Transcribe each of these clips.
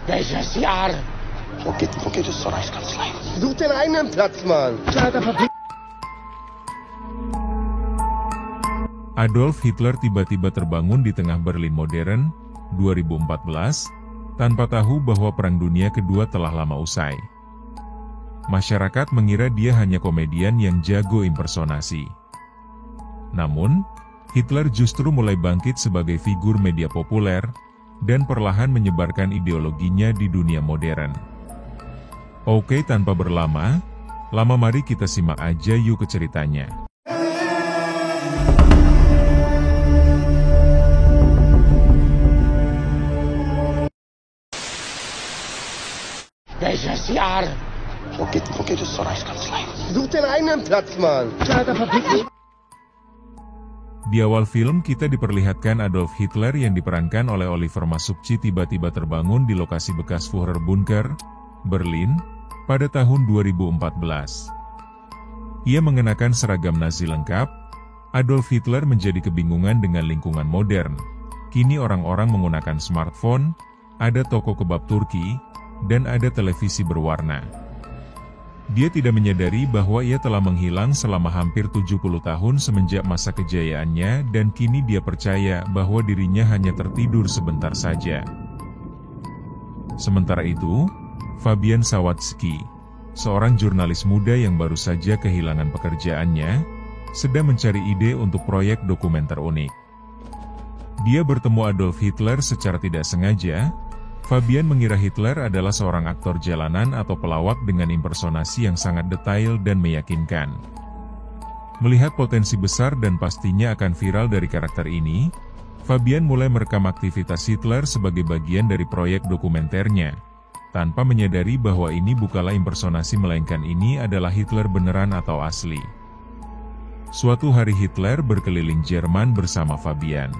Welches Jahr? Wo geht es zur Reichskanzlei? Such den eigenen Platz, Mann. Adolf Hitler tiba-tiba terbangun di tengah Berlin modern, 2014, tanpa tahu bahwa Perang Dunia Kedua telah lama usai. Masyarakat mengira dia hanya komedian yang jago impersonasi. Namun, Hitler justru mulai bangkit sebagai figur media populer, dan perlahan menyebarkan ideologinya di dunia modern. Oke, tanpa berlama, mari kita simak aja yuk ke ceritanya. Welches Jahr? Wo geht es zur Reichskanzlei? Such den eigenen Platz, Mann. Di awal film kita diperlihatkan Adolf Hitler yang diperankan oleh Oliver Masukci tiba-tiba terbangun di lokasi bekas Führerbunker, Berlin, pada tahun 2014. Ia mengenakan seragam Nazi lengkap. Adolf Hitler menjadi kebingungan dengan lingkungan modern. Kini orang-orang menggunakan smartphone, ada toko kebab Turki, dan ada televisi berwarna. Dia tidak menyadari bahwa ia telah menghilang selama hampir 70 tahun semenjak masa kejayaannya dan kini dia percaya bahwa dirinya hanya tertidur sebentar saja. Sementara itu, Fabian Sawatzki, seorang jurnalis muda yang baru saja kehilangan pekerjaannya, sedang mencari ide untuk proyek dokumenter unik. Dia bertemu Adolf Hitler secara tidak sengaja. Fabian mengira Hitler adalah seorang aktor jalanan atau pelawak dengan impersonasi yang sangat detail dan meyakinkan. Melihat potensi besar dan pastinya akan viral dari karakter ini, Fabian mulai merekam aktivitas Hitler sebagai bagian dari proyek dokumenternya, tanpa menyadari bahwa ini bukanlah impersonasi melainkan ini adalah Hitler beneran atau asli. Suatu hari Hitler berkeliling Jerman bersama Fabian.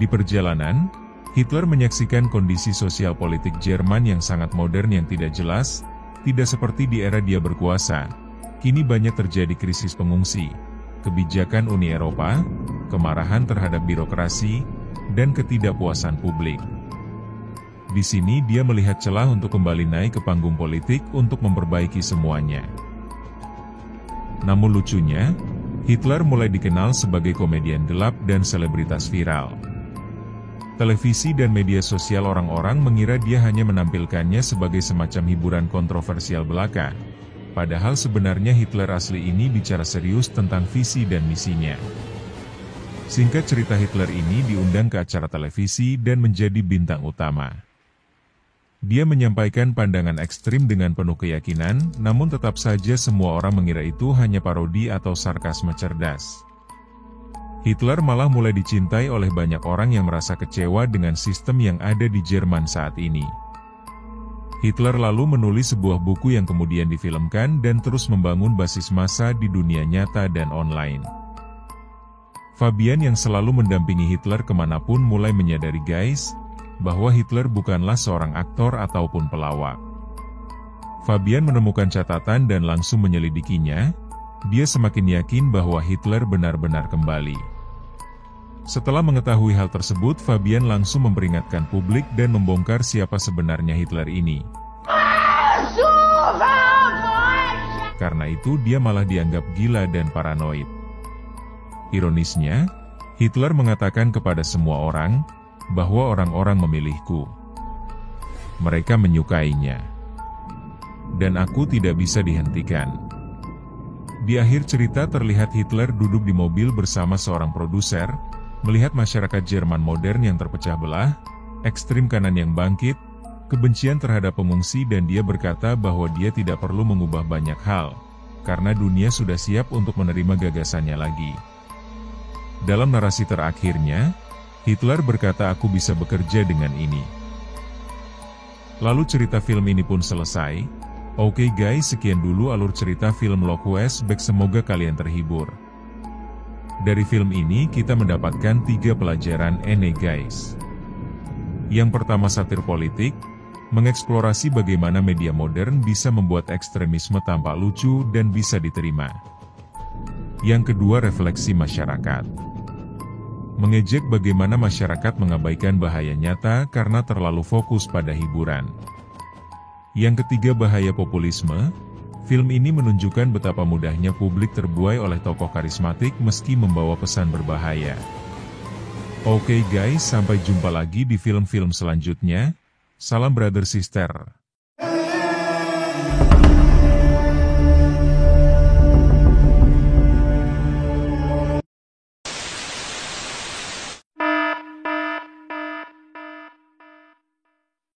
Di perjalanan, Hitler menyaksikan kondisi sosial politik Jerman yang sangat modern yang tidak jelas, tidak seperti di era dia berkuasa. Kini banyak terjadi krisis pengungsi, kebijakan Uni Eropa, kemarahan terhadap birokrasi, dan ketidakpuasan publik. Di sini dia melihat celah untuk kembali naik ke panggung politik untuk memperbaiki semuanya. Namun lucunya, Hitler mulai dikenal sebagai komedian gelap dan selebritas viral. Televisi dan media sosial orang-orang mengira dia hanya menampilkannya sebagai semacam hiburan kontroversial belaka. Padahal sebenarnya Hitler asli ini bicara serius tentang visi dan misinya. Singkat cerita, Hitler ini diundang ke acara televisi dan menjadi bintang utama. Dia menyampaikan pandangan ekstrim dengan penuh keyakinan, namun tetap saja semua orang mengira itu hanya parodi atau sarkasme cerdas. Hitler malah mulai dicintai oleh banyak orang yang merasa kecewa dengan sistem yang ada di Jerman saat ini. Hitler lalu menulis sebuah buku yang kemudian difilmkan dan terus membangun basis massa di dunia nyata dan online. Fabian yang selalu mendampingi Hitler kemanapun mulai menyadari bahwa Hitler bukanlah seorang aktor ataupun pelawak. Fabian menemukan catatan dan langsung menyelidikinya. Dia semakin yakin bahwa Hitler benar-benar kembali. Setelah mengetahui hal tersebut, Fabian langsung memperingatkan publik dan membongkar siapa sebenarnya Hitler ini. Karena itu dia malah dianggap gila dan paranoid. Ironisnya, Hitler mengatakan kepada semua orang, bahwa orang-orang memilihku. Mereka menyukainya. Dan aku tidak bisa dihentikan. Di akhir cerita terlihat Hitler duduk di mobil bersama seorang produser, melihat masyarakat Jerman modern yang terpecah belah, ekstrim kanan yang bangkit, kebencian terhadap pengungsi dan dia berkata bahwa dia tidak perlu mengubah banyak hal, karena dunia sudah siap untuk menerima gagasannya lagi. Dalam narasi terakhirnya, Hitler berkata aku bisa bekerja dengan ini. Lalu cerita film ini pun selesai. Oke guys, sekian dulu alur cerita film Lokwes Back, semoga kalian terhibur. Dari film ini kita mendapatkan 3 pelajaran guys. Yang pertama, satir politik, mengeksplorasi bagaimana media modern bisa membuat ekstremisme tampak lucu dan bisa diterima. Yang kedua, refleksi masyarakat. mengejek bagaimana masyarakat mengabaikan bahaya nyata karena terlalu fokus pada hiburan. Yang ketiga, bahaya populisme. Film ini menunjukkan betapa mudahnya publik terbuai oleh tokoh karismatik meski membawa pesan berbahaya. Oke guys, sampai jumpa lagi di film-film selanjutnya. Salam brother sister.